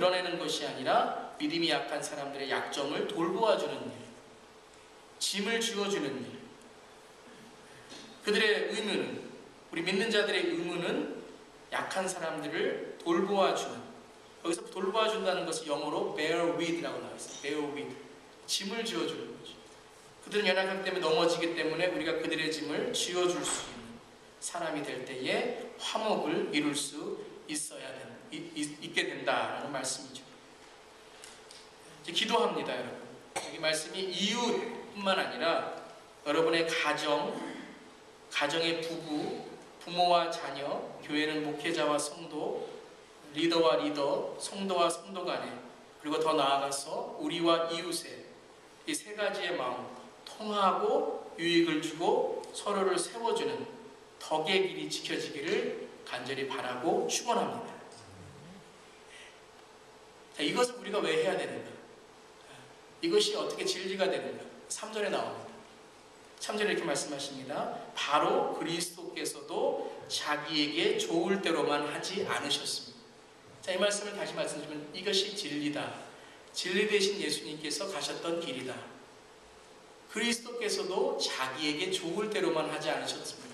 드러내는 것이 아니라 믿음이 약한 사람들의 약점을 돌보아주는 일, 짐을 지워주는 일. 그들의 의무는, 우리 믿는 자들의 의무는 약한 사람들을 돌보아주는, 여기서 돌보아준다는 것이 영어로 bear with라고 나와 있어요. bear with, 짐을 지워주는 거죠. 그들은 연약하기 때문에 넘어지기 때문에 우리가 그들의 짐을 지워줄 수 있는 사람이 될 때에 화목을 이룰 수 있게 된다라는 말씀이죠. 이제 기도합니다, 여러분. 여기 말씀이 이웃뿐만 아니라 여러분의 가정의 부부, 부모와 자녀, 교회는 목회자와 성도, 리더와 리더, 성도와 성도 간에, 그리고 더 나아가서 우리와 이웃의 이 세 가지의 마음, 통하고 유익을 주고 서로를 세워주는 덕의 길이 지켜지기를 간절히 바라고 축원합니다. 자, 이것을 우리가 왜 해야 되는가? 이것이 어떻게 진리가 되는가? 3절에 나옵니다. 3절에 이렇게 말씀하십니다. 바로 그리스도께서도 자기에게 좋을 대로만 하지 않으셨습니다. 자, 이 말씀을 다시 말씀드리면 이것이 진리다. 진리 되신 예수님께서 가셨던 길이다. 그리스도께서도 자기에게 좋을 대로만 하지 않으셨습니다.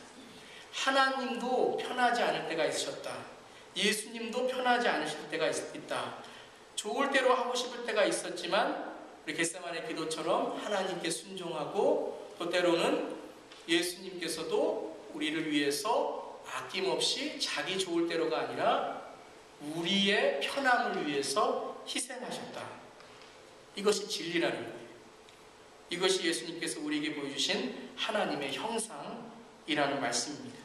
하나님도 편하지 않을 때가 있으셨다. 예수님도 편하지 않으실 때가 있다. 좋을 대로 하고 싶을 때가 있었지만 우리 겟세마네 기도처럼 하나님께 순종하고 또 때로는 예수님께서도 우리를 위해서 아낌없이 자기 좋을 대로가 아니라 우리의 편함을 위해서 희생하셨다. 이것이 진리라는 거예요. 이것이 예수님께서 우리에게 보여주신 하나님의 형상이라는 말씀입니다.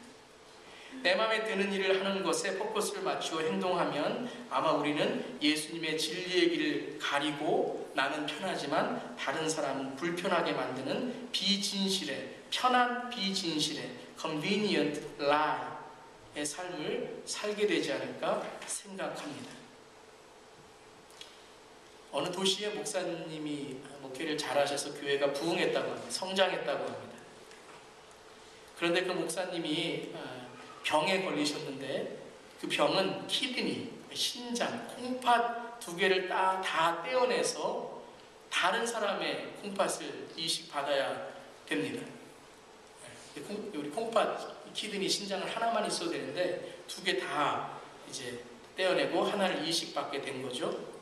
내 마음에 드는 일을 하는 것에 포커스를 맞추어 행동하면 아마 우리는 예수님의 진리의 길을 가리고 나는 편하지만 다른 사람은 불편하게 만드는 편한 비진실의 convenient lie의 삶을 살게 되지 않을까 생각합니다. 어느 도시의 목사님이 목회를 잘하셔서 교회가 부흥했다고 합니다. 성장했다고 합니다. 그런데 그 목사님이 병에 걸리셨는데 그 병은 키드니, 신장, 콩팥 2개를 다 떼어내서 다른 사람의 콩팥을 이식받아야 됩니다. 우리 콩팥, 키드니, 신장을 하나만 있어도 되는데 2개 다 이제 떼어내고 하나를 이식받게 된 거죠.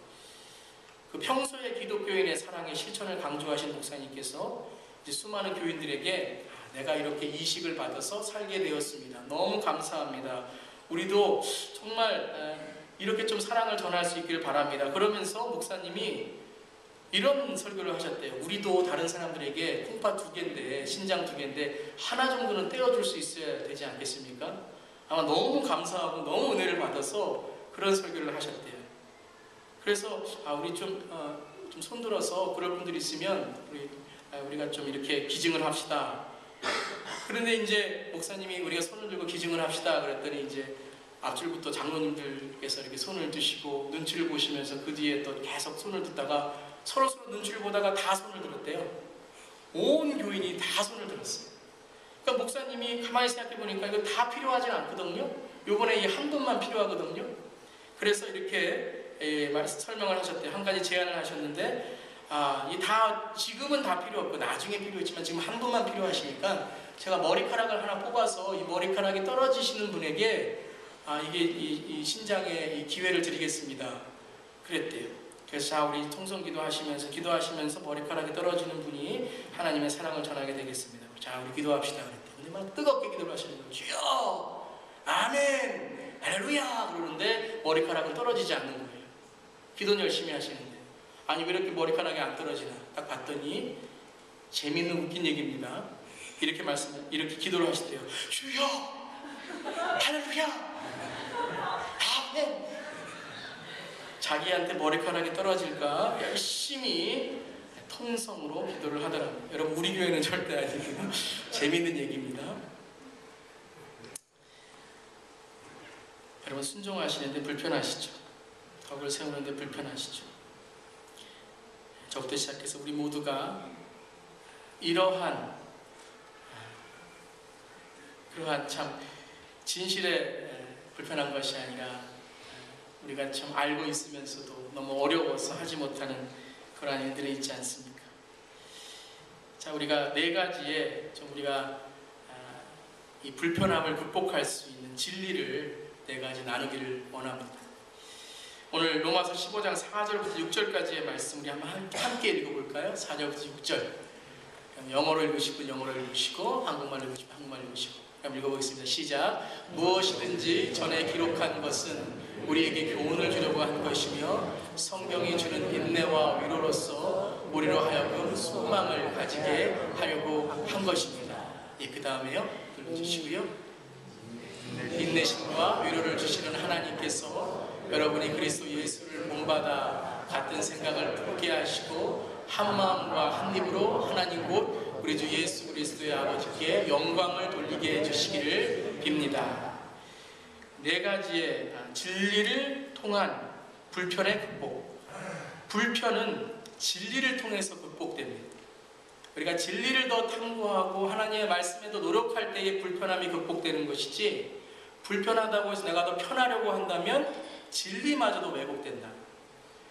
그 평소에 기독교인의 사랑의 실천을 강조하신 목사님께서 이제 수많은 교인들에게 내가 이렇게 이식을 받아서 살게 되었습니다. 너무 감사합니다. 우리도 정말 이렇게 좀 사랑을 전할 수 있기를 바랍니다. 그러면서 목사님이 이런 설교를 하셨대요. 우리도 다른 사람들에게 콩팥 2개인데 신장 2개인데 하나 정도는 떼어줄 수 있어야 되지 않겠습니까? 아마 너무 감사하고 너무 은혜를 받아서 그런 설교를 하셨대요. 그래서 우리 좀 손들어서 그럴 분들 있으면 우리가 좀 이렇게 기증을 합시다. 그런데 이제 목사님이 우리가 손을 들고 기증을 합시다 그랬더니 이제 앞줄부터 장로님들께서 이렇게 손을 드시고 눈치를 보시면서 그 뒤에 또 계속 손을 듣다가 서로 눈치를 보다가 다 손을 들었대요. 온 교인이 다 손을 들었어요. 그러니까 목사님이 가만히 생각해 보니까 이거 다 필요하진 않거든요. 요번에 이 한 분만 필요하거든요. 그래서 이렇게 설명을 하셨대요. 한 가지 제안을 하셨는데 지금은 다 필요 없고 나중에 필요했지만 지금 한 분만 필요하시니까 제가 머리카락을 하나 뽑아서 이 머리카락이 떨어지시는 분에게 이 신장에 이 기회를 드리겠습니다. 그랬대요. 그래서 우리 통성기도 기도하시면서 머리카락이 떨어지는 분이 하나님의 사랑을 전하게 되겠습니다. 자, 우리 기도합시다. 그랬대요. 근데 막 뜨겁게 기도를 하시는 거예요. 주여! 아멘! 할렐루야! 그러는데 머리카락은 떨어지지 않는 거예요. 기도는 열심히 하시는데. 아니, 왜 이렇게 머리카락이 안 떨어지나? 딱 봤더니 재밌는 웃긴 얘기입니다. 이렇게 기도를 하시대요. 주여! 할렐루야! 아멘! 자기한테 머리카락이 떨어질까 열심히 통성으로 기도를 하더라고요. 여러분, 우리 교회는 절대 아니에요. 재밌는 얘기입니다. 여러분, 순종하시는데 불편하시죠? 덕을 세우는데 불편하시죠? 저부터 시작해서 우리 모두가 그러한 참 진실에 불편한 것이 아니라 우리가 참 알고 있으면서도 너무 어려워서 하지 못하는 그러한 일들이 있지 않습니까? 자, 우리가 네 가지의 좀 우리가 이 불편함을 극복할 수 있는 진리를 네 가지 나누기를 원합니다. 오늘 로마서 15장 4절부터 6절까지의 말씀 우리 한번 함께 읽어볼까요? 4절부터 6절. 영어로 읽으실 분 영어로 읽으시고 한국말로 읽으실 분 한국말로 읽으시고 그럼 읽어보겠습니다. 시작. 무엇이든지 전에 기록한 것은 우리에게 교훈을 주려고 한 것이며 성경이 주는 인내와 위로로서 우리로 하여금 소망을 가지게 하려고 한 것입니다. 예, 그 다음에요. 읽어주시고요. 인내심과 위로를 주시는 하나님께서 여러분이 그리스도 예수를 본받아 같은 생각을 품게 하시고 한 마음과 한 입으로 하나님 곧 우리 주 예수 그리스도의 아버지께 영광을 돌리게 해주시기를 빕니다. 네 가지의 진리를 통한 불편의 극복. 불편은 진리를 통해서 극복됩니다. 우리가 진리를 더 탐구하고 하나님의 말씀에 더 노력할 때의 불편함이 극복되는 것이지, 불편하다고 해서 내가 더 편하려고 한다면 진리마저도 왜곡된다.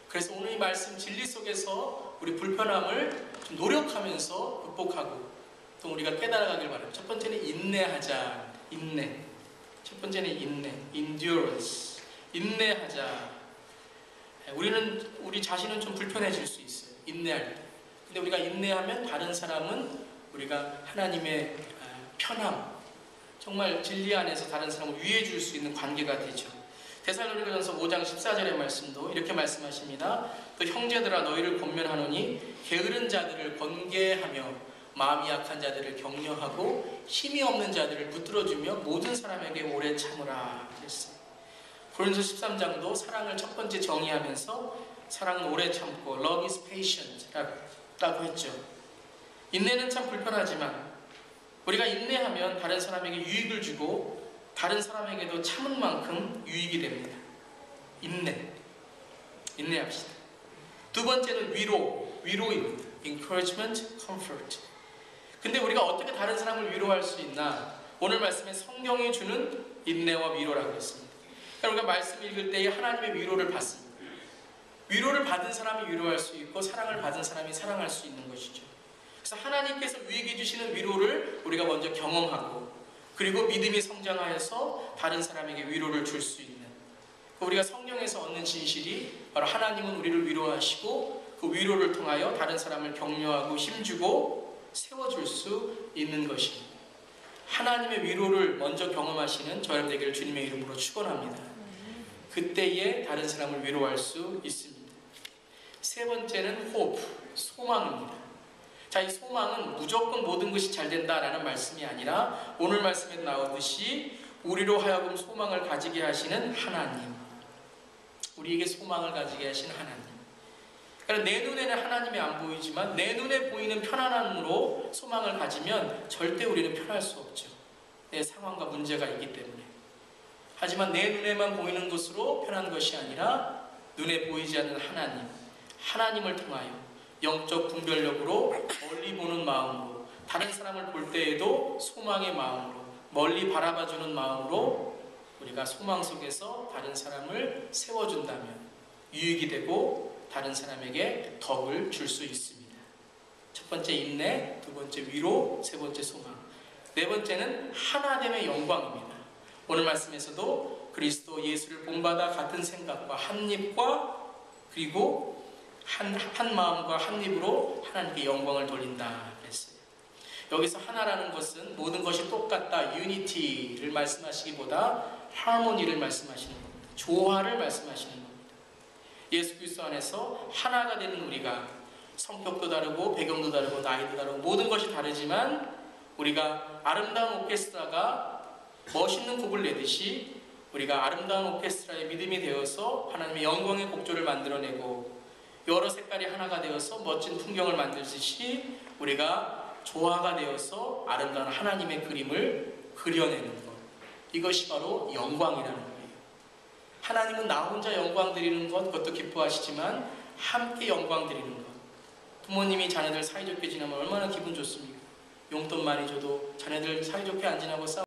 그래서 오늘 이 말씀 진리 속에서 우리 불편함을 좀 노력하면서 극복하고 또 우리가 깨달아가길 바랍니다. 첫 번째는 인내하자. 인내. 첫 번째는 인내. endurance. 인내하자. 우리 자신은 좀 불편해질 수 있어요. 인내할 때. 근데 우리가 인내하면 다른 사람은 우리가 하나님의 편함, 정말 진리 안에서 다른 사람을 위해 줄 수 있는 관계가 되죠. 데살로니가전서 5장 14절의 말씀도 이렇게 말씀하십니다. 또 형제들아 너희를 권면하노니 게으른 자들을 권계하며 마음이 약한 자들을 격려하고 힘이 없는 자들을 붙들어주며 모든 사람에게 오래 참으라 그랬어요. 고린도서 13장도 사랑을 첫 번째 정의하면서 사랑은 오래 참고 Love is patient 라고 했죠. 인내는 참 불편하지만 우리가 인내하면 다른 사람에게 유익을 주고 다른 사람에게도 참은 만큼 유익이 됩니다. 인내합시다. 두 번째는 위로입니다. Encouragement, comfort. 근데 우리가 어떻게 다른 사람을 위로할 수 있나? 오늘 말씀에 성경이 주는 인내와 위로라고 했습니다. 우리가 말씀 읽을 때에 하나님의 위로를 받습니다. 위로를 받은 사람이 위로할 수 있고 사랑을 받은 사람이 사랑할 수 있는 것이죠. 그래서 하나님께서 유익해 주시는 위로를 우리가 먼저 경험하고 그리고 믿음이 성장하여서 다른 사람에게 위로를 줄 수 있는, 우리가 성경에서 얻는 진실이 바로 하나님은 우리를 위로하시고 그 위로를 통하여 다른 사람을 격려하고 힘주고 세워줄 수 있는 것입니다. 하나님의 위로를 먼저 경험하시는 저 여러분 되기를 주님의 이름으로 축원합니다. 그때에 다른 사람을 위로할 수 있습니다. 세 번째는 hope, 소망입니다. 자, 이 소망은 무조건 모든 것이 잘 된다라는 말씀이 아니라 오늘 말씀에 나오듯이 우리로 하여금 소망을 가지게 하시는 하나님, 우리에게 소망을 가지게 하신 하나님. 그러니까 내 눈에는 하나님이 안 보이지만 내 눈에 보이는 편안함으로 소망을 가지면 절대 우리는 편할 수 없죠. 내 상황과 문제가 있기 때문에. 하지만 내 눈에만 보이는 것으로 편한 것이 아니라 눈에 보이지 않는 하나님을 통하여 영적 분별력으로 멀리 보는 마음으로, 다른 사람을 볼 때에도 소망의 마음으로, 멀리 바라봐주는 마음으로 우리가 소망 속에서 다른 사람을 세워준다면 유익이 되고 다른 사람에게 덕을 줄 수 있습니다. 첫 번째 인내, 두 번째 위로, 세 번째 소망. 네 번째는 하나됨의 영광입니다. 오늘 말씀에서도 그리스도 예수를 본받아 같은 생각과 한 입과 그리고 한 마음과 한 입으로 하나님께 영광을 돌린다 그랬어요. 여기서 하나라는 것은 모든 것이 똑같다, 유니티를 말씀하시기보다 하모니를 말씀하시는 겁니다. 조화를 말씀하시는 겁니다. 예수 그리스도 안에서 하나가 되는 우리가 성격도 다르고 배경도 다르고 나이도 다르고 모든 것이 다르지만 우리가 아름다운 오케스트라가 멋있는 곡을 내듯이 우리가 아름다운 오케스트라의 믿음이 되어서 하나님의 영광의 곡조를 만들어내고 여러 색깔이 하나가 되어서 멋진 풍경을 만들듯이 우리가 조화가 되어서 아름다운 하나님의 그림을 그려내는 것, 이것이 바로 영광이라는 거예요. 하나님은 나 혼자 영광 드리는 것, 그것도 기뻐하시지만 함께 영광 드리는 것. 부모님이 자녀들 사이좋게 지내면 얼마나 기분 좋습니까? 용돈 많이 줘도 자녀들 사이좋게 안 지내고 싸우고